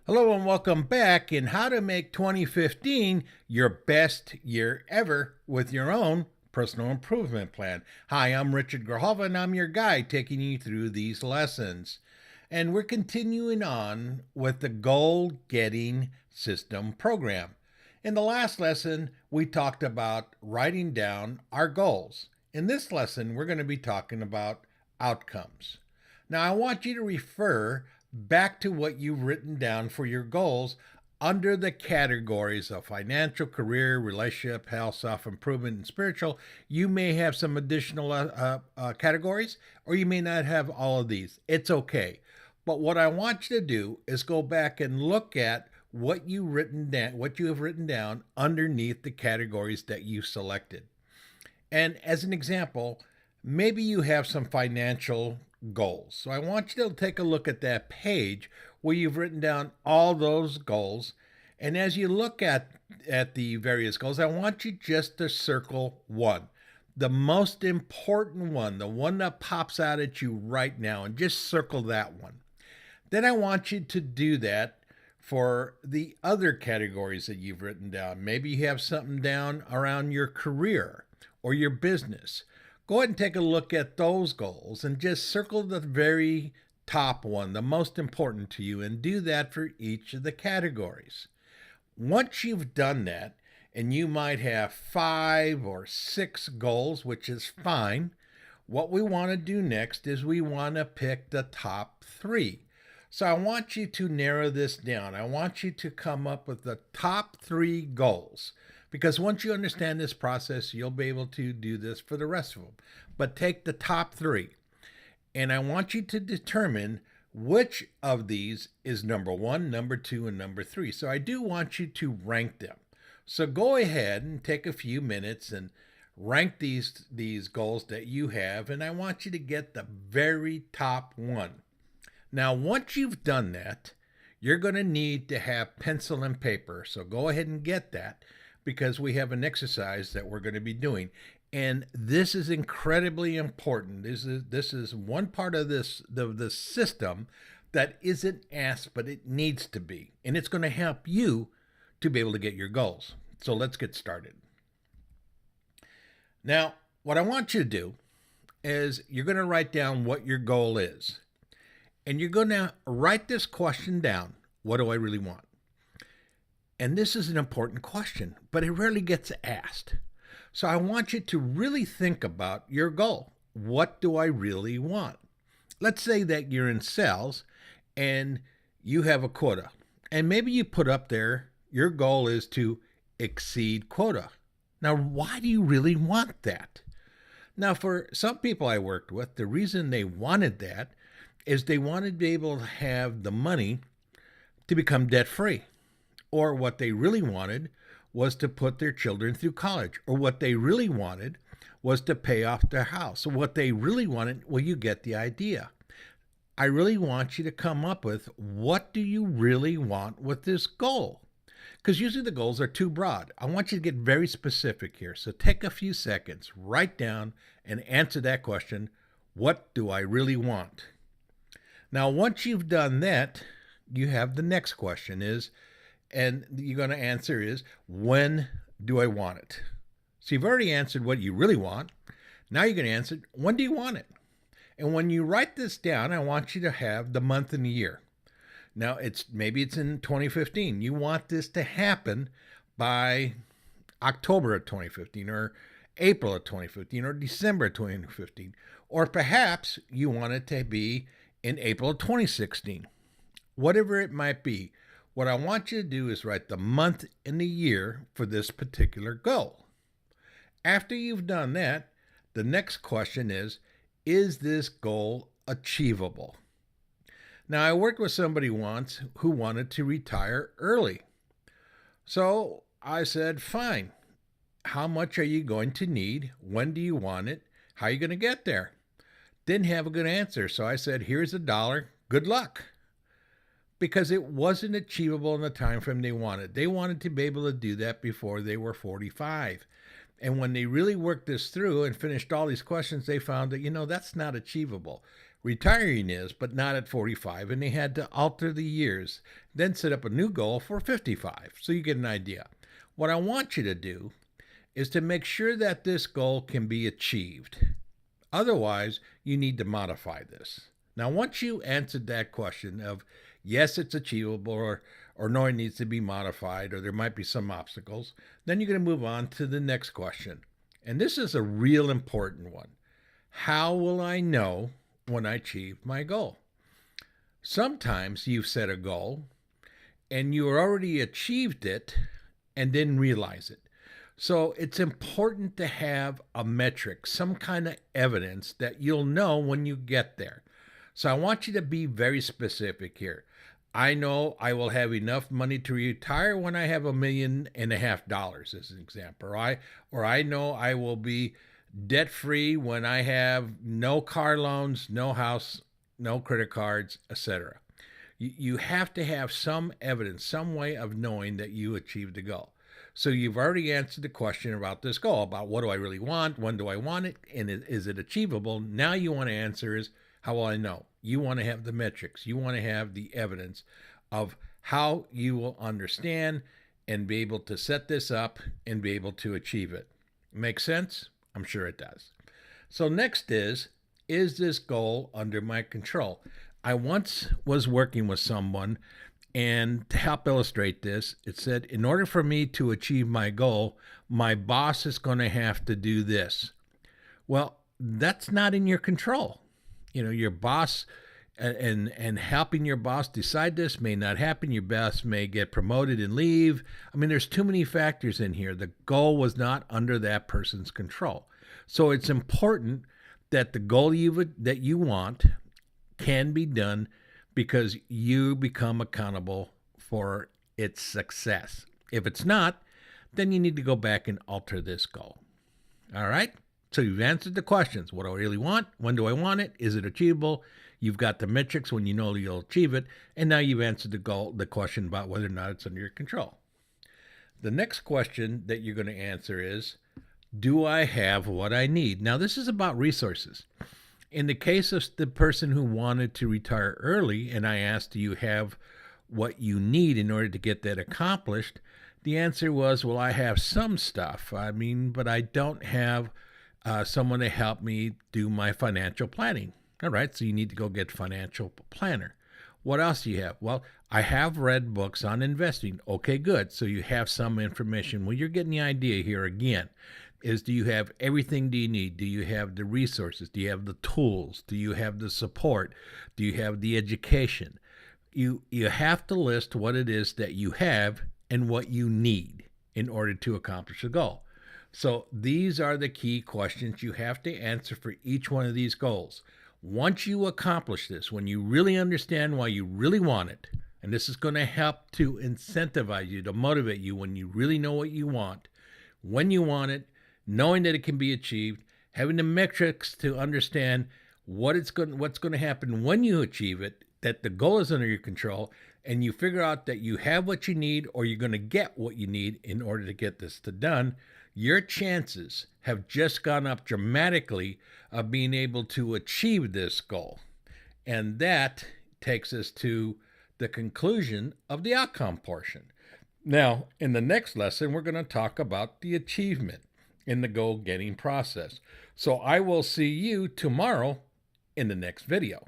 Hello and welcome back in how to make 2015 your best year ever with your own personal improvement plan. Hi, I'm Richard Grijalva and I'm your guide taking you through these lessons. And we're continuing on with the goal getting system program. In the last lesson, we talked about writing down our goals. In this lesson, we're going to be talking about outcomes. Now, I want you to refer back to what you've written down for your goals under the categories of financial, career, relationship, health, self improvement, and spiritual. You may have some additional categories, or you may not have all of these. It's okay. But what I want you to do is go back and look at what you have written down underneath the categories that you selected. And as an example, maybe you have some financial goals. So I want you to take a look at that page where you've written down all those goals. And as you look at the various goals, I want you just to circle one, the most important one, the one that pops out at you right now, and just circle that one. Then I want you to do that for the other categories that you've written down. Maybe you have something down around your career or your business. Go ahead and take a look at those goals and just circle the very top one, the most important to you, and do that for each of the categories. Once you've done that, and you might have 5 or 6 goals, which is fine, what we want to do next is we want to pick the top 3. So I want you to narrow this down. I want you to come up with the top 3 goals. Because once you understand this process, you'll be able to do this for the rest of them. But take the top 3. And I want you to determine which of these is number 1, number 2, and number 3. So I do want you to rank them. So go ahead and take a few minutes and rank these goals that you have. And I want you to get the very top one. Now, once you've done that, you're going to need to have pencil and paper. So go ahead and get that, because we have an exercise that we're going to be doing. And this is incredibly important. This is one part of the system that isn't asked, but it needs to be. And it's going to help you to be able to get your goals. So let's get started. Now, what I want you to do is you're going to write down what your goal is. And you're going to write this question down. What do I really want? And this is an important question, but it rarely gets asked. So I want you to really think about your goal. What do I really want? Let's say that you're in sales and you have a quota. And maybe you put up there, your goal is to exceed quota. Now, why do you really want that? Now, for some people I worked with, the reason they wanted that is they wanted to be able to have the money to become debt free. Or what they really wanted was to put their children through college. Or what they really wanted was to pay off their house. So what they really wanted, well, you get the idea. I really want you to come up with, what do you really want with this goal? Because usually the goals are too broad. I want you to get very specific here. So take a few seconds, write down and answer that question. What do I really want? Now, once you've done that, you have the next question and you're going to answer is, when do I want it? So you've already answered what you really want. Now you're going to answer, when do you want it? And when you write this down, I want you to have the month and the year. Now, maybe it's in 2015. You want this to happen by October of 2015 or April of 2015 or December of 2015. Or perhaps you want it to be in April of 2016. Whatever it might be, what I want you to do is write the month and the year for this particular goal. After you've done that, the next question is this goal achievable? Now, I worked with somebody once who wanted to retire early. So I said, fine. How much are you going to need? When do you want it? How are you going to get there? Didn't have a good answer. So I said, here's $1. Good luck. Because it wasn't achievable in the time frame they wanted. They wanted to be able to do that before they were 45. And when they really worked this through and finished all these questions, they found that, that's not achievable. Retiring is, but not at 45, and they had to alter the years, then set up a new goal for 55. So you get an idea. What I want you to do is to make sure that this goal can be achieved. Otherwise, you need to modify this. Now, once you answered that question of yes, it's achievable, or no, it needs to be modified, or there might be some obstacles, then you're going to move on to the next question. And this is a real important one. How will I know when I achieve my goal? Sometimes you've set a goal and you already achieved it and didn't realize it. So it's important to have a metric, some kind of evidence that you'll know when you get there. So I want you to be very specific here. I know I will have enough money to retire when I have $1.5 million, as an example. Or I know I will be debt free when I have no car loans, no house, no credit cards, etc. You have to have some evidence, some way of knowing that you achieved the goal. So you've already answered the question about this goal, about what do I really want, when do I want it, and is it achievable? Now you want to answer is, how will I know? You want to have the metrics. You want to have the evidence of how you will understand and be able to set this up and be able to achieve it. Make sense? I'm sure it does. So next is this goal under my control? I once was working with someone, and to help illustrate this, it said, in order for me to achieve my goal, my boss is going to have to do this. Well, that's not in your control. Your boss and helping your boss decide this may not happen. Your boss may get promoted and leave. I mean, there's too many factors in here. The goal was not under that person's control. So it's important that the goal that you want can be done because you become accountable for its success. If it's not, then you need to go back and alter this goal. All right? So you've answered the questions. What do I really want? When do I want it? Is it achievable? You've got the metrics when you know you'll achieve it. And now you've answered the question about whether or not it's under your control. The next question that you're going to answer is, do I have what I need? Now, this is about resources. In the case of the person who wanted to retire early, and I asked, do you have what you need in order to get that accomplished? The answer was, well, I have some stuff. But I don't have someone to help me do my financial planning. All right, so you need to go get a financial planner. What else do you have? Well, I have read books on investing. Okay, good. So you have some information. Well, you're getting the idea here again. Do you have everything do you need? Do you have the resources? Do you have the tools? Do you have the support? Do you have the education? You have to list what it is that you have and what you need in order to accomplish the goal. So these are the key questions you have to answer for each one of these goals. Once you accomplish this, when you really understand why you really want it, and this is going to help to incentivize you, to motivate you when you really know what you want, when you want it, knowing that it can be achieved, having the metrics to understand what's going to happen when you achieve it, that the goal is under your control, and you figure out that you have what you need or you're going to get what you need in order to get this done, your chances have just gone up dramatically of being able to achieve this goal. And that takes us to the conclusion of the outcome portion. Now, in the next lesson, we're going to talk about the achievement in the goal-getting process. So I will see you tomorrow in the next video.